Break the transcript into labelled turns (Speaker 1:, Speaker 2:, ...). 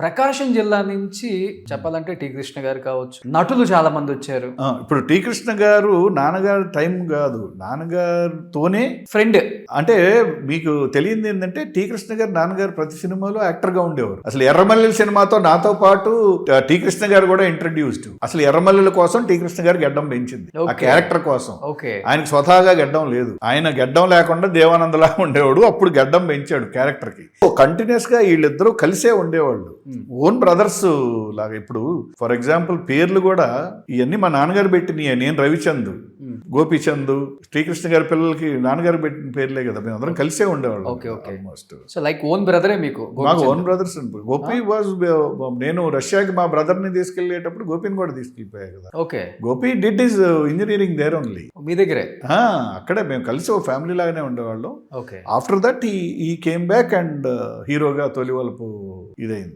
Speaker 1: ప్రకాశం జిల్లా నుంచి చెప్పాలంటే టి కృష్ణ గారు కావచ్చు, నటులు చాలా మంది వచ్చారు.
Speaker 2: ఇప్పుడు టి కృష్ణ గారు నాన్నగారు టైం కాదు, నాన్నగారితోనే
Speaker 1: ఫ్రెండ్.
Speaker 2: అంటే మీకు తెలియంది ఏంటంటే టి కృష్ణ గారు నాన్నగారు ప్రతి సినిమాలో యాక్టర్ గా ఉండేవారు. అసలు ఎర్రమల్లెల సినిమాతో నాతో పాటు టి కృష్ణ గారు కూడా ఇంట్రడ్యూస్డ్. అసలు ఎర్రమల్లెల కోసం టి కృష్ణ గారు గెడ్డం పెంచింది, ఆ క్యారెక్టర్ కోసం. ఆయనకు స్వతహాగా గెడ్డం లేదు, ఆయన గెడ్డం లేకుండా దేవానందలా ఉండేవాడు, అప్పుడు గెడ్డం పెంచాడు క్యారెక్టర్ కి. కంటిన్యూస్ గా వీళ్ళిద్దరూ కలిసే ఉండేవాళ్ళు, ఓన్ బ్రదర్స్ లాగా. ఇప్పుడు ఫర్ ఎగ్జాంపుల్ పేర్లు కూడా ఇవన్నీ మా నాన్నగారు పెట్టిన, నేను రవిచంద్, గోపీచంద్, శ్రీకృష్ణ గారి పిల్లలకి నాన్నగారు పెట్టిన పేర్లే కదా, మేము అందరం కలిసే ఉండేవాళ్ళం ఆల్మోస్ట్.
Speaker 1: సో లైక్ ఓన్ బ్రదరే మీకు?
Speaker 2: మాకు ఓన్ బ్రదర్స్. గోపి వాజ్, నేను రష్యాకి మా బ్రదర్ ని తీసుకెళ్లేటప్పుడు గోపిని కూడా తీసుకెళ్లిపోయా కదా.
Speaker 1: Okay.
Speaker 2: Gopi did his engineering there only,
Speaker 1: మీ దగ్గరే.
Speaker 2: అక్కడే మేము కలిసి ఒక ఫ్యామిలీ లాగానే ఉండేవాళ్ళం.
Speaker 1: Okay.
Speaker 2: After that he came back and హీరోగా తొలివలపు ఇదైంది.